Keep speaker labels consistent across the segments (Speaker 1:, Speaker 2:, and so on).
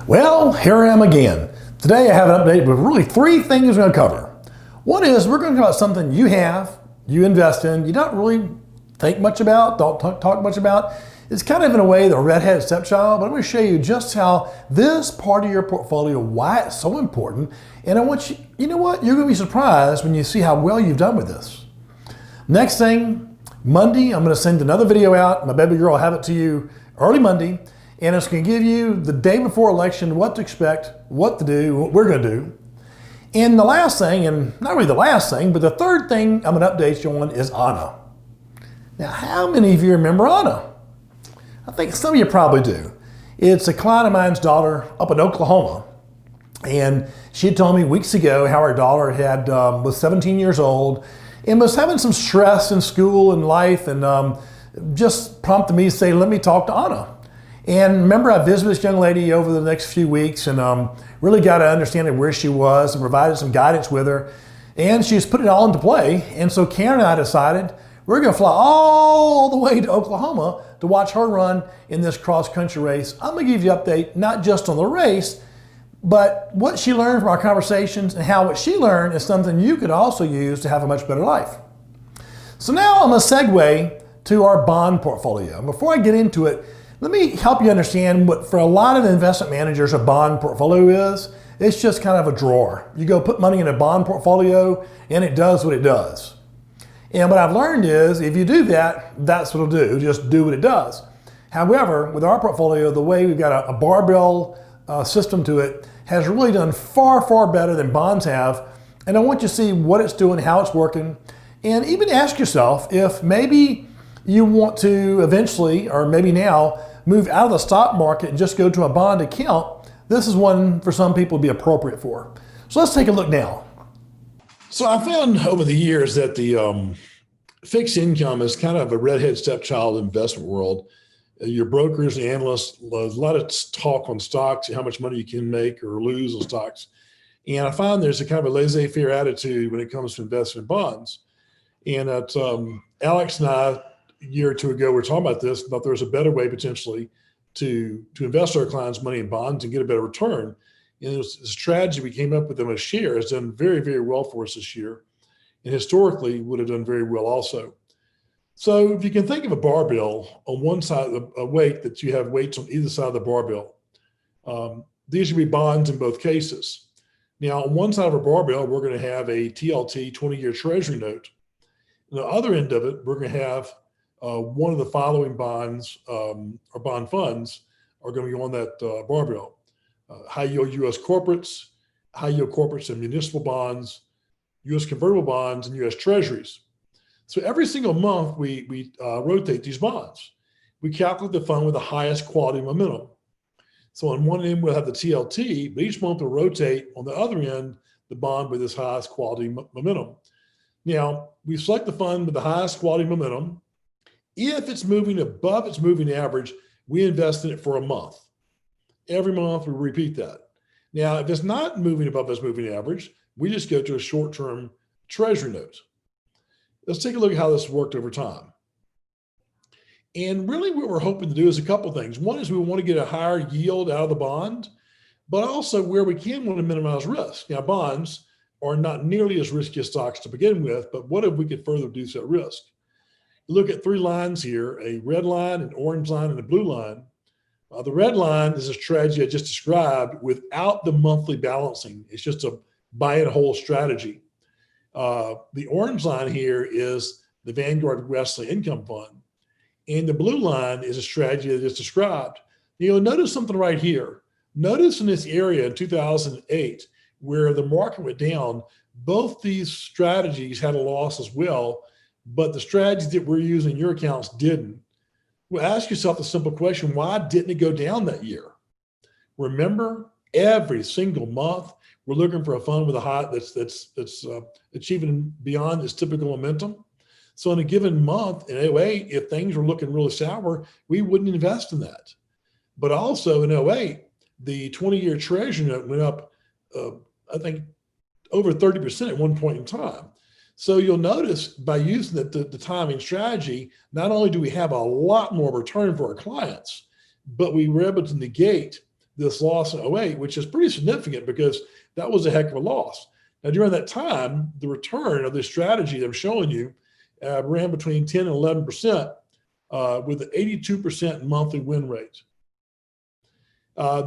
Speaker 1: Well, here I am again. Today I have an update with really three things we're going to cover. One is we're going to talk about something you have, you invest in, you don't really think much about, don't talk much about. It's kind of in a way the redheaded stepchild, but I'm going to show you just how this part of your portfolio, why it's so important. And I want you, you know what? You're going to be surprised when you see how well you've done with this. Next thing, Monday, I'm going to send another video out. My baby girl will have it to you early Monday. And it's going to give you the day before election what to expect, what to do, what we're going to do. And the last thing, and not really the last thing, but the third thing I'm going to update you on is Anna. Now, how many of you remember Anna? I think some of you probably do. It's a client of mine's daughter up in Oklahoma. And she had told me weeks ago how her daughter was 17 years old and was having some stress in school and life, and just prompted me to say, let me talk to Anna. And remember, I visited this young lady over the next few weeks and really got to understand where she was and provided some guidance with her. And she's put it all into play. And so Karen and I decided we're going to fly all the way to Oklahoma to watch her run in this cross-country race. I'm going to give you an update, not just on the race, but what she learned from our conversations and how what she learned is something you could also use to have a much better life. So now I'm going to segue to our bond portfolio. And before I get into it, let me help you understand what for a lot of investment managers a bond portfolio is. It's just kind of a drawer. You go put money in a bond portfolio and it does what it does. And what I've learned is if you do that, that's what it'll do. Just do what it does. However, with our portfolio, the way we've got a barbell system to it has really done far, far better than bonds have. And I want you to see what it's doing, how it's working, and even ask yourself if maybe you want to eventually, or maybe now, move out of the stock market and just go to a bond account. This is one for some people to be appropriate for. So let's take a look now. So I found over the years that the fixed income is kind of a redhead stepchild investment world. Your brokers and analysts, a lot of talk on stocks, how much money you can make or lose on stocks. And I find there's a kind of a laissez-faire attitude when it comes to investing in bonds. And Alex and I, a year or two ago, we were talking about this, but there's a better way potentially to invest our clients' money in bonds and get a better return. And it was a strategy we came up with them as share has done very, very well for us this year. And historically would have done very well also. So if you can think of a barbell on one side, a weight that you have weights on either side of the barbell, these would be bonds in both cases. Now, on one side of a barbell, we're going to have a TLT 20-year treasury note. On the other end of it, we're going to have one of the following bonds or bond funds are going to be on that barbell. High yield U.S. corporates, high yield corporates and municipal bonds, U.S. convertible bonds, and U.S. treasuries. So every single month we rotate these bonds. We calculate the fund with the highest quality momentum. So on one end we'll have the TLT, but each month we'll rotate on the other end the bond with its highest quality momentum. Now, we select the fund with the highest quality momentum. If it's moving above its moving average, we invest in it for a month. Every month we repeat that. Now, if it's not moving above its moving average, we just go to a short-term treasury note. Let's take a look at how this worked over time. And really what we're hoping to do is a couple of things. One is we want to get a higher yield out of the bond, but also where we can want to minimize risk. Now, bonds are not nearly as risky as stocks to begin with, but what if we could further reduce that risk? You look at three lines here, a red line, an orange line, and a blue line. The red line is a strategy I just described without the monthly balancing. It's just a buy and hold strategy. The orange line here is the Vanguard Wesley Income Fund. And the blue line is a strategy that I just described. You'll notice something right here. Notice in this area in 2008, where the market went down, both these strategies had a loss as well, but the strategies that we're using in your accounts didn't. Well, ask yourself the simple question, why didn't it go down that year? Remember, every single month, we're looking for a fund with a high that's achieving beyond its typical momentum. So in a given month, in 08, if things were looking really sour, we wouldn't invest in that. But also in 08, the 20-year treasury note went up, I think, over 30% at one point in time. So you'll notice by using the timing strategy, not only do we have a lot more return for our clients, but we were able to negate
Speaker 2: this loss in '08, which is pretty significant because that was a heck of a loss. Now, during that time, the return of this strategy that I'm showing you ran between 10 and 11% with an 82% monthly win rate.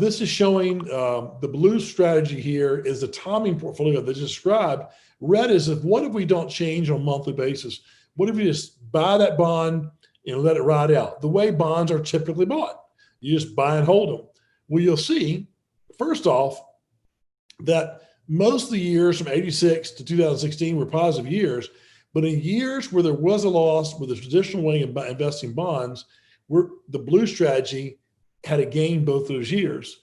Speaker 2: This is showing the blue strategy here is the timing portfolio that's described. Red is what if we don't change on a monthly basis? What if you just buy that bond and let it ride out? The way bonds are typically bought. You just buy and hold them. Well, you'll see, first off, that most of the years from 86 to 2016 were positive years, but in years where there was a loss with the traditional way of investing bonds, the blue strategy had a gain both those years.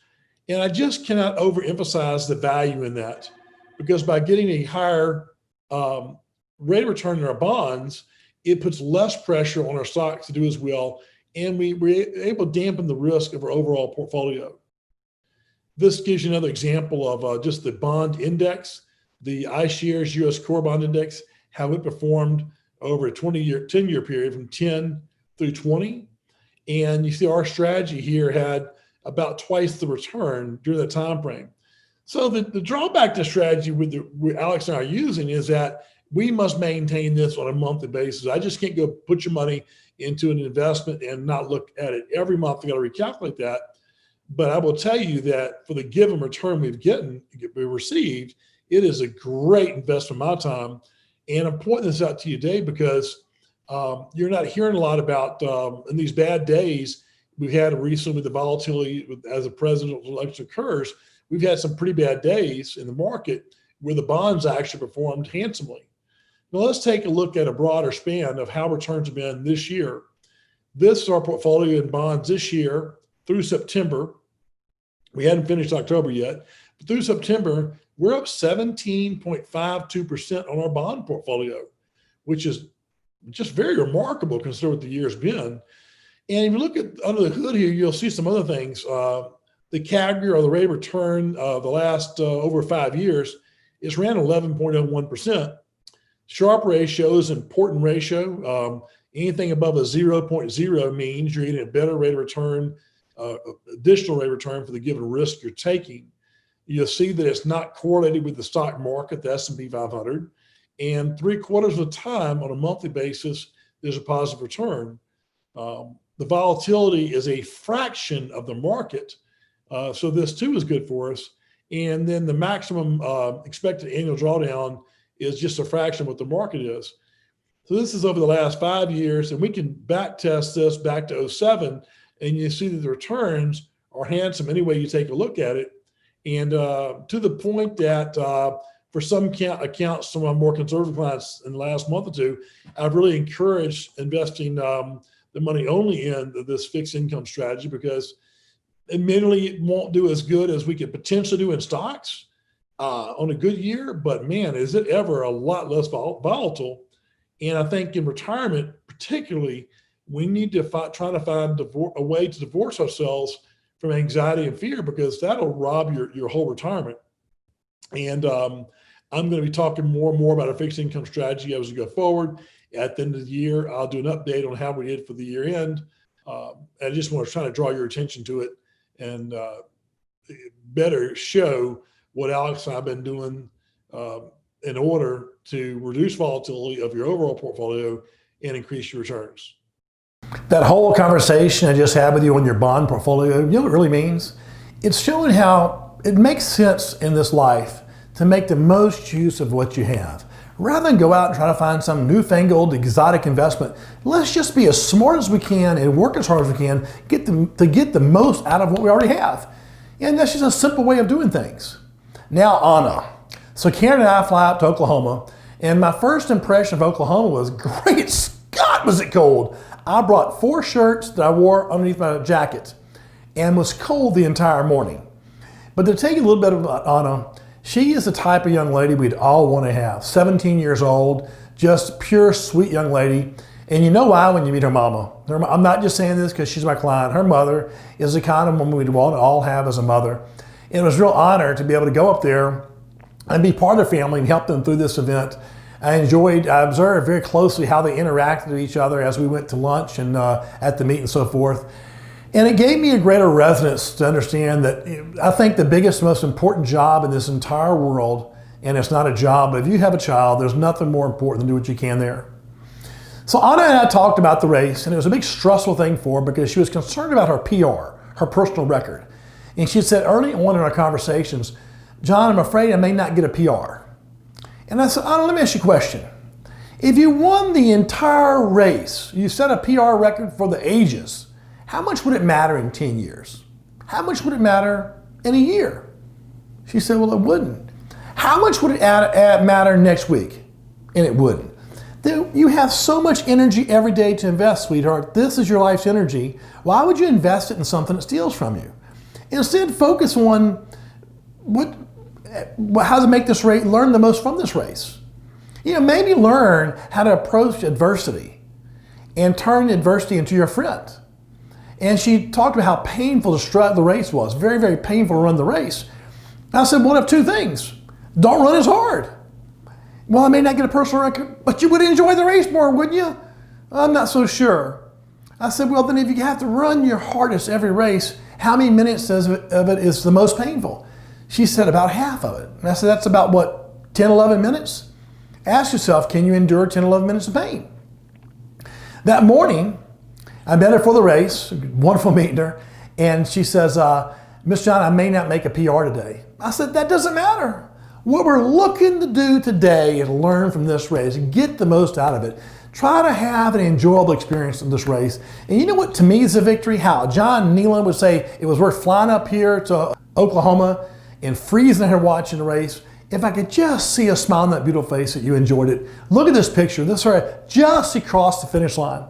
Speaker 2: And I just cannot overemphasize the value in that, because by getting a higher rate of return in our bonds, it puts less pressure on our stocks to do as well, and we're able to dampen the risk of our overall portfolio. This gives you another example of just the bond index, the iShares US Core Bond Index, how it performed over a 10-year period from 10 through 20. And you see our strategy here had about twice the return during that time frame. So the drawback to strategy with Alex and I are using is that we must maintain this on a monthly basis. I just can't go put your money into an investment and not look at it every month. You got to recalculate that. But I will tell you that for the given return we've received, it is a great investment of my time. And I'm pointing this out to you today because you're not hearing a lot about in these bad days we've had recently with the volatility as a presidential election occurs. We've had some pretty bad days in the market where the bonds actually performed handsomely. Now let's take a look at a broader span of how returns have been this year. This is our portfolio in bonds this year through September. We hadn't finished October yet, but through September, we're up 17.52% on our bond portfolio, which is just very remarkable considering what the year's been. And if you look at under the hood here, you'll see some other things. The CAGR, or the rate of return of the last over 5 years, is ran 11.01%. Sharpe ratio is an important ratio. Anything above a 0.0 means you're getting a better rate of return, additional rate of return for the given risk you're taking. You'll see that it's not correlated with the stock market, the S&P 500. And 3/4 of the time on a monthly basis, there's a positive return. The volatility is a fraction of the market. So this too is good for us. And then the maximum expected annual drawdown is just a fraction of what the market is. So this is over the last 5 years, and we can back test this back to '07, and you see that the returns are handsome any way you take a look at it. And to the point that for some accounts, some of my more conservative clients in the last month or two, I've really encouraged investing the money only in this fixed income strategy, because admittedly it won't do as good as we could potentially do in stocks on a good year, but man, is it ever a lot less volatile. And I think in retirement, particularly, we need to try to find a way to divorce ourselves from anxiety and fear, because that'll rob your whole retirement. And I'm going to be talking more and more about a fixed income strategy as we go forward. At the end of the year, I'll do an update on how we did for the year end. I just want to try to draw your attention to it and better show what Alex and I have been doing in order to reduce volatility of your overall portfolio and increase your returns.
Speaker 1: That whole conversation I just had with you on your bond portfolio, you know what it really means? It's showing how it makes sense in this life to make the most use of what you have. Rather than go out and try to find some newfangled exotic investment, let's just be as smart as we can and work as hard as we can to get the most out of what we already have. And that's just a simple way of doing things. Now, Anna. So Karen and I fly out to Oklahoma, and my first impression of Oklahoma was, great Scott, was it cold. I brought 4 shirts that I wore underneath my jacket and was cold the entire morning. But to tell you a little bit about Anna, she is the type of young lady we'd all want to have. 17 years old, just pure sweet young lady. And you know why when you meet her mama. I'm not just saying this because she's my client. Her mother is the kind of woman we'd want to all have as a mother. And it was a real honor to be able to go up there and be part of their family and help them through this event. I observed very closely how they interacted with each other as we went to lunch and at the meet and so forth. And it gave me a greater resonance to understand that I think the biggest, most important job in this entire world, and it's not a job, but if you have a child, there's nothing more important than do what you can there. So Anna and I talked about the race, and it was a big stressful thing for her because she was concerned about her PR, her personal record. And she said early on in our conversations, John, I'm afraid I may not get a PR. And I said, Anna, let me ask you a question. If you won the entire race, you set a PR record for the ages, how much would it matter in 10 years? How much would it matter in a year? She said, well, it wouldn't. How much would it matter next week? And it wouldn't. You have so much energy every day to invest, sweetheart. This is your life's energy. Why would you invest it in something that steals from you? Instead, focus on how to make this race, learn the most from this race. Maybe learn how to approach adversity and turn adversity into your friend. And she talked about how painful the race was. Very, very painful to run the race. And I said, one of two things. Don't run as hard. Well, I may not get a personal record, but you would enjoy the race more, wouldn't you? I'm not so sure. I said, well, then if you have to run your hardest every race, how many minutes of it is the most painful? She said about half of it. And I said, that's about what, 10, 11 minutes? Ask yourself, can you endure 10, 11 minutes of pain? That morning, I met her for the race, wonderful meeting her, and she says, Miss John, I may not make a PR today. I said, that doesn't matter. What we're looking to do today is learn from this race and get the most out of it. Try to have an enjoyable experience in this race. And you know what to me is a victory? How John Neyland would say it was worth flying up here to Oklahoma and freezing here watching the race. If I could just see a smile on that beautiful face that you enjoyed it. Look at this picture. This is her just across the finish line.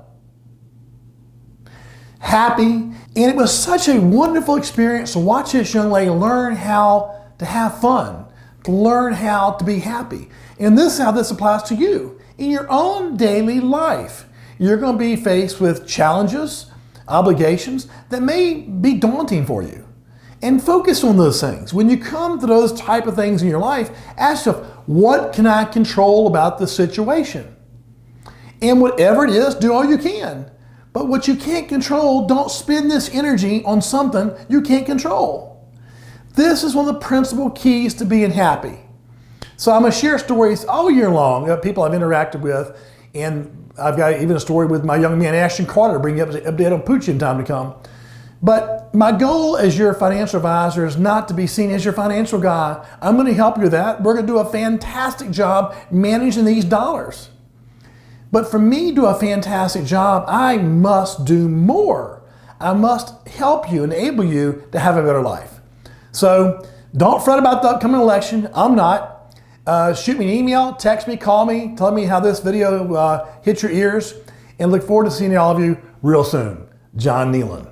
Speaker 1: Happy. And it was such a wonderful experience to watch this young lady learn how to have fun, to learn how to be happy. And this is how this applies to you. In your own daily life, you're going to be faced with challenges, obligations that may be daunting for you. And focus on those things. When you come to those type of things in your life, ask yourself, what can I control about the situation? And whatever it is, do all you can. But what you can't control, don't spend this energy on something you can't control. This is one of the principal keys to being happy. So I'm going to share stories all year long, people I've interacted with, and I've got even a story with my young man, Ashton Carter, to bring you up to update on Poochie in time to come. But my goal as your financial advisor is not to be seen as your financial guy. I'm going to help you with that. We're going to do a fantastic job managing these dollars. But for me to do a fantastic job, I must do more. I must help you, enable you to have a better life. So don't fret about the upcoming election. I'm not. Shoot me an email, text me, call me, tell me how this video hit your ears, and look forward to seeing all of you real soon. John Neyland.